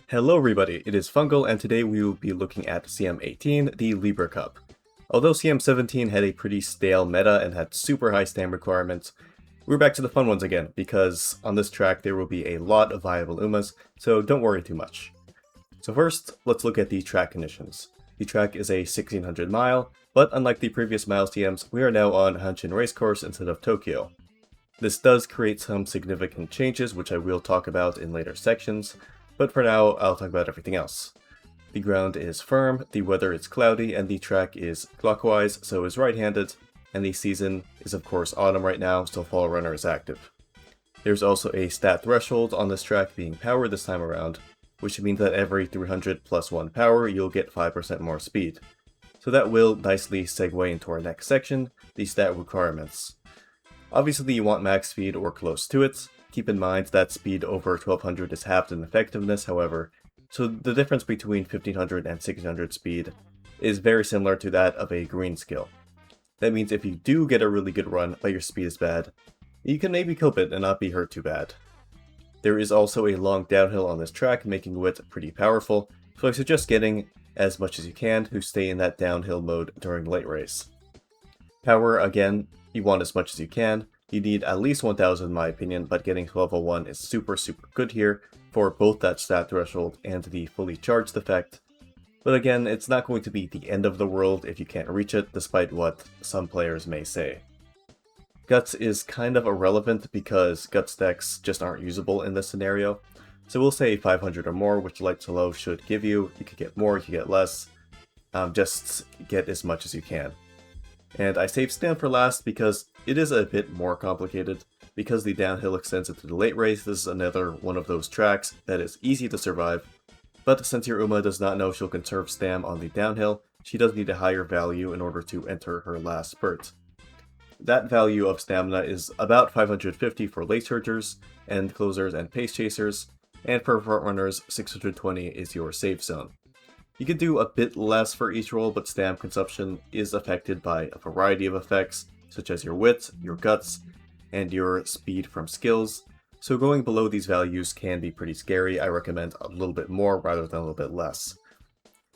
Hello everybody, it is Fungal and today we will be looking at CM18, the Libra Cup. Although CM17 had a pretty stale meta and had super high stam requirements, we're back to the fun ones again, because on this track there will be a lot of viable Umas, so don't worry too much. So first, let's look at the track conditions. The track is a 1600 mile, but unlike the previous miles TMs, we are now on Hanshin Racecourse instead of Tokyo. This does create some significant changes, which I will talk about in later sections, but for now, I'll talk about everything else. The ground is firm, the weather is cloudy, and the track is clockwise, so is right-handed, and the season is of course autumn right now, so Fall Runner is active. There's also a stat threshold on this track being power this time around, which means that every 300 plus 1 power, you'll get 5% more speed. So that will nicely segue into our next section, the stat requirements. Obviously you want max speed or close to it. Keep in mind that speed over 1200 is halved in effectiveness, however, so the difference between 1500 and 1600 speed is very similar to that of a green skill. That means if you do get a really good run but your speed is bad, you can maybe cope it and not be hurt too bad. There is also a long downhill on this track, making it pretty powerful, so I suggest getting as much as you can to stay in that downhill mode during late race. Power, again, you want as much as you can. You need at least 1000 in my opinion, but getting to level 1 is super good here for both that stat threshold and the fully charged effect. But again, it's not going to be the end of the world if you can't reach it, despite what some players may say. Guts is kind of irrelevant because Guts decks just aren't usable in this scenario. So we'll say 500 or more, which light to low should give you. You could get more, you could get less. Just get as much as you can. And I saved Stam for last because it is a bit more complicated. Because the downhill extends into the late race, this is another one of those tracks that is easy to survive. But since your Uma does not know she'll conserve Stam on the downhill, she does need a higher value in order to enter her last spurt. That value of stamina is about 550 for late surgers, end closers, and pace chasers, and for frontrunners, 620 is your safe zone. You can do a bit less for each role, but stam consumption is affected by a variety of effects, such as your wit, your guts, and your speed from skills, so going below these values can be pretty scary. I recommend a little bit more rather than a little bit less.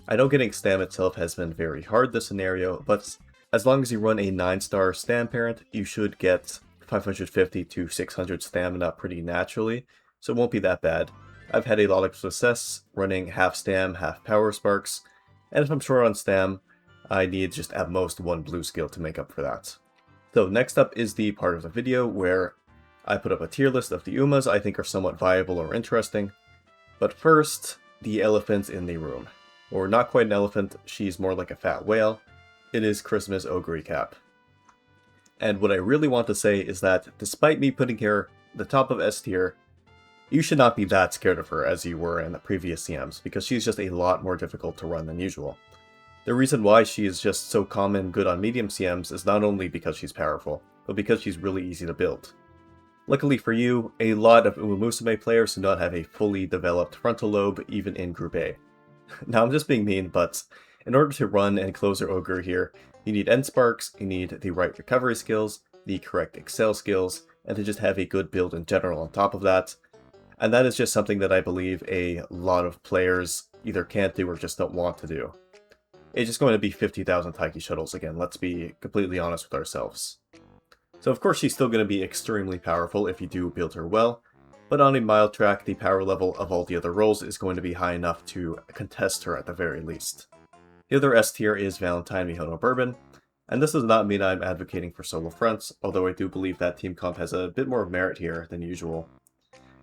I know getting stam itself has been very hard this scenario, but as long as you run a 9-star stam parent, you should get 550 to 600 stamina pretty naturally, so it won't be that bad. I've had a lot of success running half stam, half power sparks, and if I'm short on stam, I need just at most one blue skill to make up for that. So next up is the part of the video where I put up a tier list of the Umas I think are somewhat viable or interesting. But first, the elephant in the room. Or not quite an elephant, she's more like a fat whale. It is Christmas Ogre Cap. And what I really want to say is that despite me putting her the top of S tier, you should not be that scared of her as you were in the previous CMs, because she's just a lot more difficult to run than usual. The reason why she is just so common good on medium CMs is not only because she's powerful, but because she's really easy to build. Luckily for you, a lot of Uma Musume players do not have a fully developed frontal lobe even in Group A. Now I'm just being mean, but in order to run and close your Ogre here, you need end sparks, you need the right recovery skills, the correct excel skills, and to just have a good build in general on top of that. And that is just something that I believe a lot of players either can't do or just don't want to do. It's just going to be 50,000 Taiki shuttles again, let's be completely honest with ourselves. So of course she's still going to be extremely powerful if you do build her well, but on a mild track the power level of all the other roles is going to be high enough to contest her at the very least. The other S tier is Valentine Mihono Bourbon, and this does not mean I'm advocating for solo fronts, although I do believe that team comp has a bit more merit here than usual.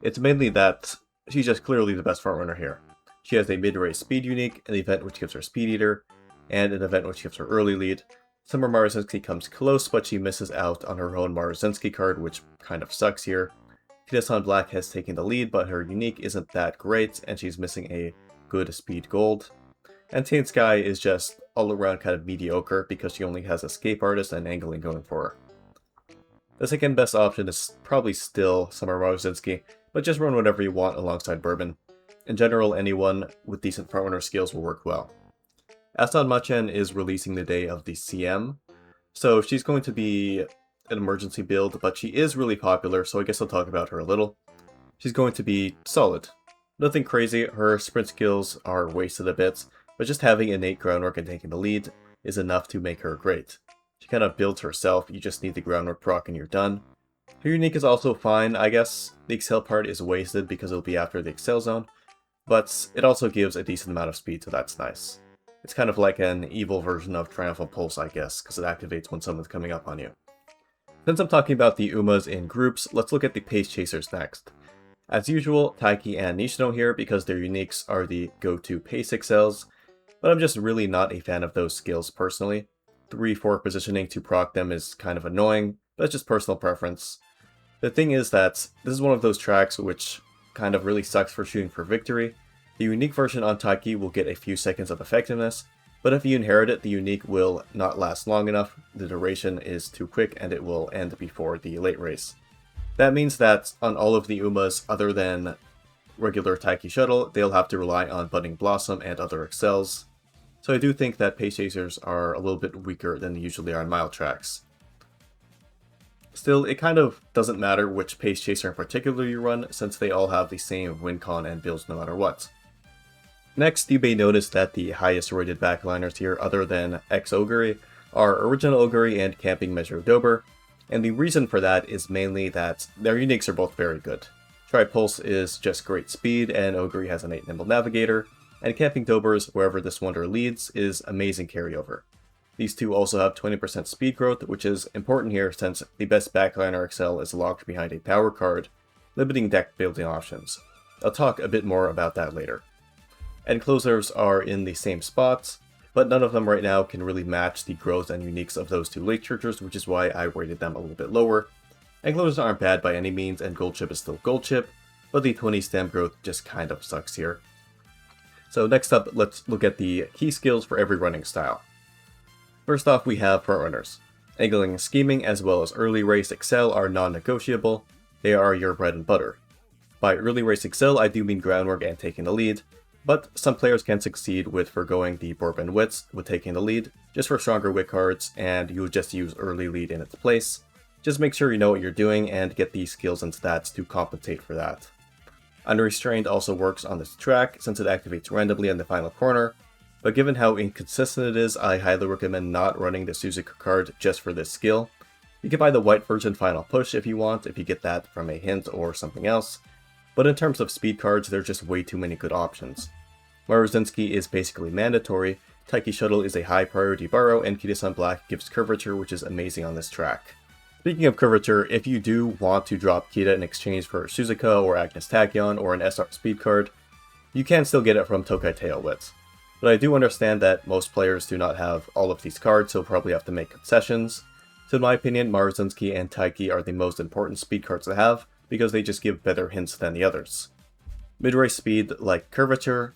It's mainly that she's just clearly the best frontrunner here. She has a mid-race speed unique, an event which gives her Speed Eater, and an event which gives her early lead. Summer Maruzinski comes close, but she misses out on her own Maruzinski card, which kind of sucks here. Kinesan Black has taken the lead, but her unique isn't that great, and she's missing a good speed gold. And Tain Sky is just all around kind of mediocre because she only has Escape Artist and Angling going for her. The second best option is probably still Summer Maruzinski, but just run whatever you want alongside Bourbon. In general, anyone with decent frontrunner skills will work well. Aston Machen is releasing the day of the CM, so she's going to be an emergency build, but she is really popular, so I guess I'll talk about her a little. She's going to be solid. Nothing crazy, her sprint skills are wasted a bit, but just having innate groundwork and taking the lead is enough to make her great. She kind of builds herself, you just need the groundwork proc and you're done. Her unique is also fine, I guess. The excel part is wasted because it'll be after the excel zone, but it also gives a decent amount of speed, so that's nice. It's kind of like an evil version of Triumphant Pulse, I guess, because it activates when someone's coming up on you. Since I'm talking about the Umas in groups, let's look at the Pace Chasers next. As usual, Taiki and Nishino here because their uniques are the go-to pace excels, but I'm just really not a fan of those skills personally. 3-4 positioning to proc them is kind of annoying, but it's just personal preference. The thing is that this is one of those tracks which kind of really sucks for shooting for victory. The unique version on Taiki will get a few seconds of effectiveness, but if you inherit it, the unique will not last long enough, the duration is too quick, and it will end before the late race. That means that on all of the Umas other than regular Taiki Shuttle, they'll have to rely on Budding Blossom and other excels. So I do think that Pace Chasers are a little bit weaker than they usually are on mile tracks. Still, it kind of doesn't matter which Pace Chaser in particular you run, since they all have the same win con and builds no matter what. Next, you may notice that the highest rated backliners here, other than X-Ogre, are Original Ogre and Camping Measure Dober, and the reason for that is mainly that their uniques are both very good. Tri-Pulse is just great speed, and Ogre has an 8 Nimble Navigator, and Camping Dobers, wherever this wonder leads, is amazing carryover. These two also have 20% speed growth, which is important here since the best backliner excel is locked behind a power card, limiting deck building options. I'll talk a bit more about that later. Enclosers are in the same spots, but none of them right now can really match the growth and uniques of those two late chargers, which is why I rated them a little bit lower. Enclosers aren't bad by any means, and Gold Chip is still Gold Chip, but the 20 stam growth just kind of sucks here. So next up, let's look at the key skills for every running style. First off, we have frontrunners. Angling and scheming, as well as early race excel, are non-negotiable. They are your bread and butter. By early race excel, I do mean groundwork and taking the lead, but some players can succeed with forgoing the Bourbon Wits with taking the lead, just for stronger wit cards, and you'll just use early lead in its place. Just make sure you know what you're doing and get these skills and stats to compensate for that. Unrestrained also works on this track since it activates randomly in the final corner, but given how inconsistent it is, I highly recommend not running the Suzuka card just for this skill. You can buy the white version Final Push if you want, if you get that from a hint or something else, but in terms of speed cards, there are just way too many good options. Maruzinski is basically mandatory, Taiki Shuttle is a high priority borrow, and Kita-san Black gives curvature, which is amazing on this track. Speaking of curvature, if you do want to drop Kita in exchange for Suzuka or Agnes Tachyon or an SR speed card, you can still get it from Tokai Tail Wits. But I do understand that most players do not have all of these cards, so probably have to make concessions. So in my opinion, Maruzinski and Taiki are the most important speed cards to have, because they just give better hints than the others. Mid-race speed, like curvature,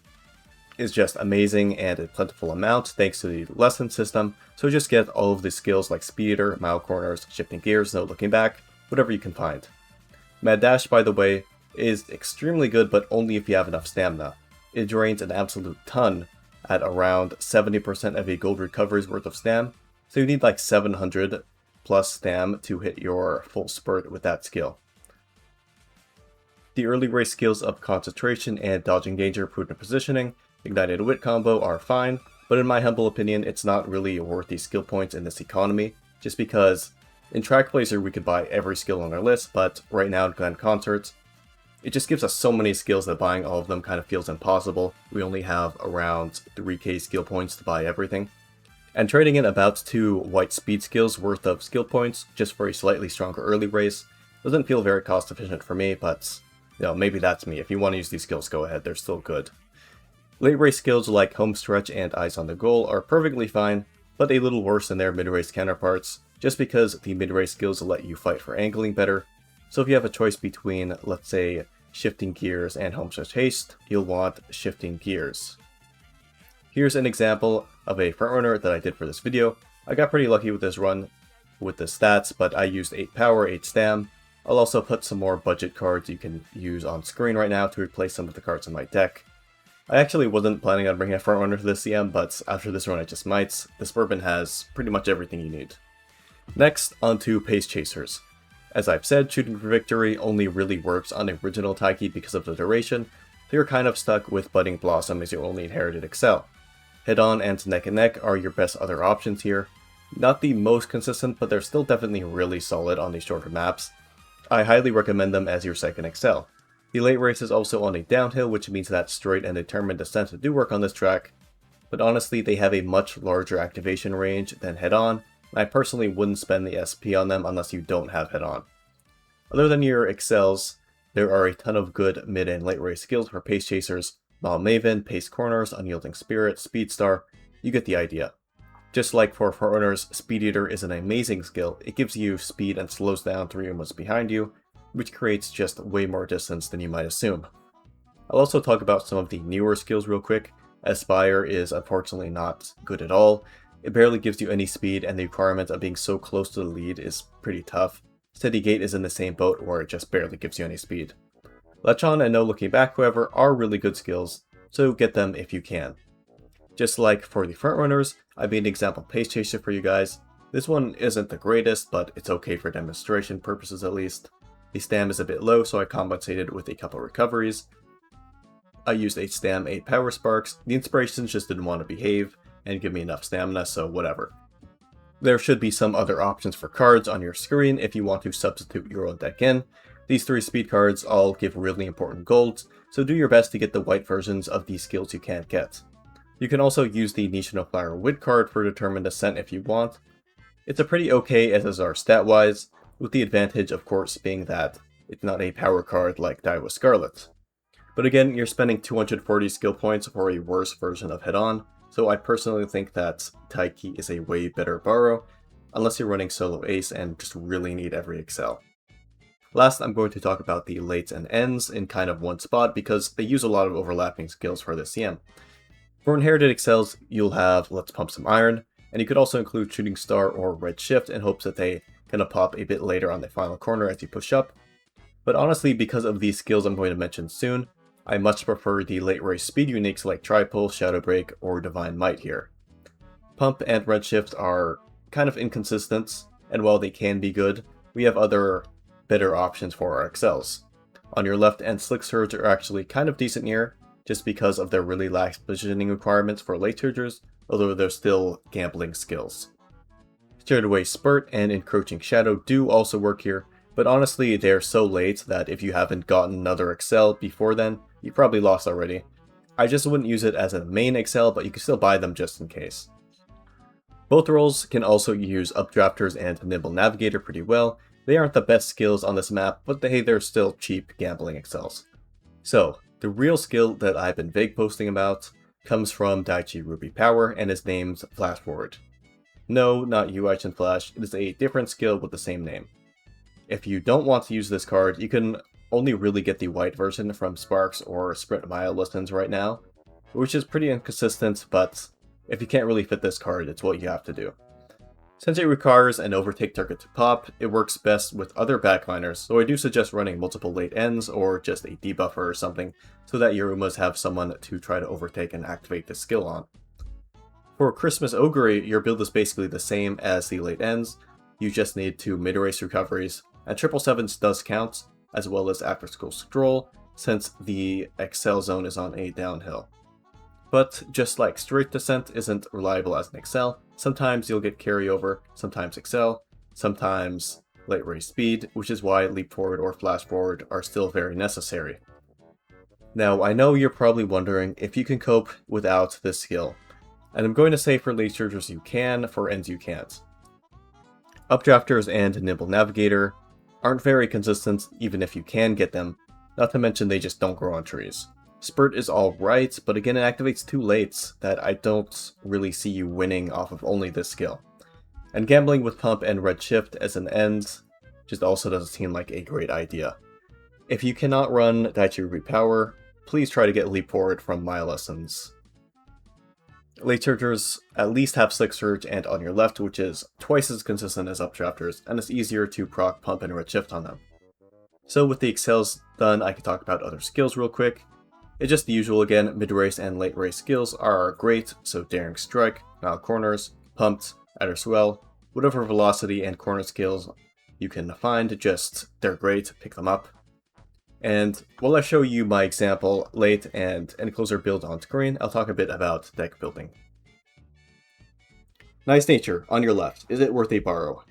is just amazing and a plentiful amount thanks to the lesson system, so just get all of the skills like speeder, mile corners, shifting gears, no looking back, whatever you can find. Mad Dash, by the way, is extremely good, but only if you have enough stamina. It drains an absolute ton at around 70% of a gold recovery's worth of stam, so you need like 700 plus stam to hit your full spurt with that skill. The early race skills of concentration and dodging danger, prudent positioning, ignited wit combo are fine, but in my humble opinion, it's not really worth the skill points in this economy, just because in Track Blazer we could buy every skill on our list, but right now in Glen Concerts, it just gives us so many skills that buying all of them kind of feels impossible. We only have around 3k skill points to buy everything. And trading in about 2 white speed skills worth of skill points just for a slightly stronger early race doesn't feel very cost efficient for me, but maybe that's me. If you want to use these skills, go ahead, they're still good. Late race skills like Home Stretch and Eyes on the Goal are perfectly fine, but a little worse than their mid-race counterparts, just because the mid-race skills let you fight for angling better. So if you have a choice between, let's say, Shifting Gears and Home Stretch Haste, you'll want Shifting Gears. Here's an example of a frontrunner that I did for this video. I got pretty lucky with this run with the stats, but I used 8 power, 8 stam. I'll also put some more budget cards you can use on screen right now to replace some of the cards in my deck. I actually wasn't planning on bringing a frontrunner to this CM, but after this run I just might. This bourbon has pretty much everything you need. Next, onto Pace Chasers. As I've said, shooting for victory only really works on original Taiki because of the duration, so you're kind of stuck with Budding Blossom as your only inherited Excel. Head-on and neck and neck are your best other options here. Not the most consistent, but they're still definitely really solid on these shorter maps. I highly recommend them as your second Excel. The late race is also on a downhill, which means that straight and determined descent do work on this track, but honestly they have a much larger activation range than head-on, and I personally wouldn't spend the SP on them unless you don't have head-on. Other than your Excels, there are a ton of good mid and late race skills for pace chasers: Mile Maven, Pace Corners, Unyielding Spirit, Speed Star, you get the idea. Just like for Forerunners, Speed Eater is an amazing skill. It gives you speed and slows down 3 Umas behind you, which creates just way more distance than you might assume. I'll also talk about some of the newer skills real quick. Aspire is unfortunately not good at all. It barely gives you any speed, and the requirement of being so close to the lead is pretty tough. Steady Gate is in the same boat where it just barely gives you any speed. Lechon and No Looking Back, however, are really good skills, so get them if you can. Just like for the frontrunners, I made an example pace chaser for you guys. This one isn't the greatest, but it's okay for demonstration purposes at least. The stam is a bit low, so I compensated with a couple recoveries. I used 8 stam, 8 power sparks. The inspirations just didn't want to behave and give me enough stamina, so whatever. There should be some other options for cards on your screen if you want to substitute your own deck in. These 3 speed cards all give really important golds, so do your best to get the white versions of these skills you can't get. You can also use the Niche No Flower Wit card for Determined Ascent if you want. It's a pretty okay SSR stat-wise, with the advantage of course being that it's not a power card like Daiwa Scarlet. But again, you're spending 240 skill points for a worse version of Head-On, so I personally think that Taiki is a way better borrow, unless you're running solo ace and just really need every Excel. Last, I'm going to talk about the lates and ends in kind of one spot because they use a lot of overlapping skills for this CM. For inherited Excels, you'll have Let's Pump Some Iron, and you could also include Shooting Star or Red Shift in hopes that they kind of pop a bit later on the final corner as you push up. But honestly, because of these skills I'm going to mention soon, I much prefer the late race speed uniques like Tripole, Shadow Break, or Divine Might here. Pump and Redshift are kind of inconsistent, and while they can be good, we have other better options for our Excels. On your left end, Slick Surge are actually kind of decent here, just because of their really lax positioning requirements for late surgers, although they're still gambling skills. Shared Away Spurt and Encroaching Shadow do also work here, but honestly they're so late that if you haven't gotten another Excel before then, you probably lost already. I just wouldn't use it as a main Excel, but you can still buy them just in case. Both roles can also use Updrafters and Nimble Navigator pretty well. They aren't the best skills on this map, but they're still cheap gambling Excels. So, the real skill that I've been vague posting about comes from Daiichi Ruby Power and is named Flash Forward. No, not UH and Flash, it is a different skill with the same name. If you don't want to use this card, you can only really get the white version from Sparks or Sprint Mile listens right now, which is pretty inconsistent, but if you can't really fit this card, it's what you have to do. Since it requires an overtake target to pop, it works best with other backliners, so I do suggest running multiple late ends or just a debuffer or something, so that your Umas have someone to try to overtake and activate this skill on. For Christmas Ogre, your build is basically the same as the late ends. You just need 2 mid-race recoveries, and 777s does count, as well as After School Stroll, since the Excel zone is on a downhill. But just like straight descent isn't reliable as an Excel, sometimes you'll get carryover, sometimes Excel, sometimes late race speed, which is why leap forward or flash forward are still very necessary. Now, I know you're probably wondering if you can cope without this skill, and I'm going to say for late surgers you can, for ends you can't. Updrafters and Nimble Navigator aren't very consistent even if you can get them, not to mention they just don't grow on trees. Spurt is alright, but again it activates 2 lates that I don't really see you winning off of only this skill. And gambling with Pump and Red Shift as an end just also doesn't seem like a great idea. If you cannot run Daiichi Ruby Power, please try to get Leap Forward from my lessons. Late surgers at least have Slick Surge and On Your Left, which is twice as consistent as Updrafters, and it's easier to proc Pump and Red Shift on them. So with the Excels done, I can talk about other skills real quick. It's just the usual again, mid-race and late race skills are great, so Daring Strike, Mile Corners, Pumped, Outer Swell, whatever velocity and corner skills you can find, they're great, pick them up. And while I show you my example late and enclosure build on screen, I'll talk a bit about deck building. Nice Nature, on your left, is it worth a borrow?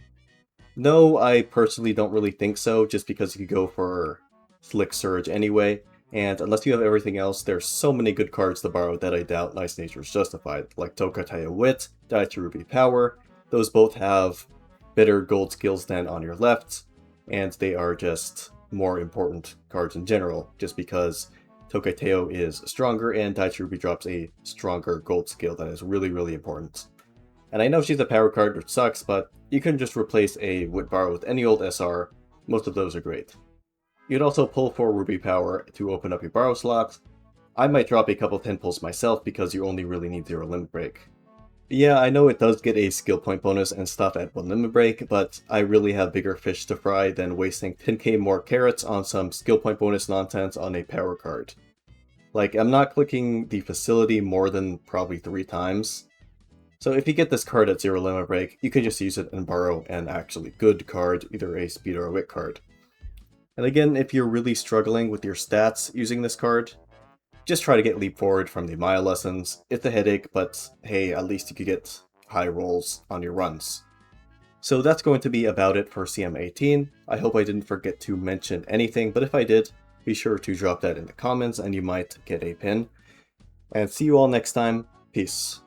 No, I personally don't really think so, just because you could go for Slick Surge anyway, and unless you have everything else, there's so many good cards to borrow that I doubt Nice Nature is justified, like Tokataya Wit, Daiichi Ruby Power. Those both have better gold skills than on your left, and they are just more important cards in general, just because Tokateo is stronger and Daiichi Ruby drops a stronger gold skill that is really, really important. And I know she's a power card, which sucks, but you can just replace a Wit Borrow with any old SR. Most of those are great. You'd also pull for Ruby Power to open up your borrow slot. I might drop a couple 10 pulls myself because you only really need 0 limit break. Yeah, I know it does get a skill point bonus and stuff at 1 limit break, but I really have bigger fish to fry than wasting 10k more carrots on some skill point bonus nonsense on a power card. Like, I'm not clicking the facility more than probably 3 times. So if you get this card at 0 limit break, you can just use it and borrow an actually good card, either a speed or a wit card. And again, if you're really struggling with your stats using this card, just try to get Leap Forward from the Maya lessons. It's a headache, but hey, at least you could get high rolls on your runs. So that's going to be about it for CM18. I hope I didn't forget to mention anything, but if I did, be sure to drop that in the comments and you might get a pin. And see you all next time. Peace.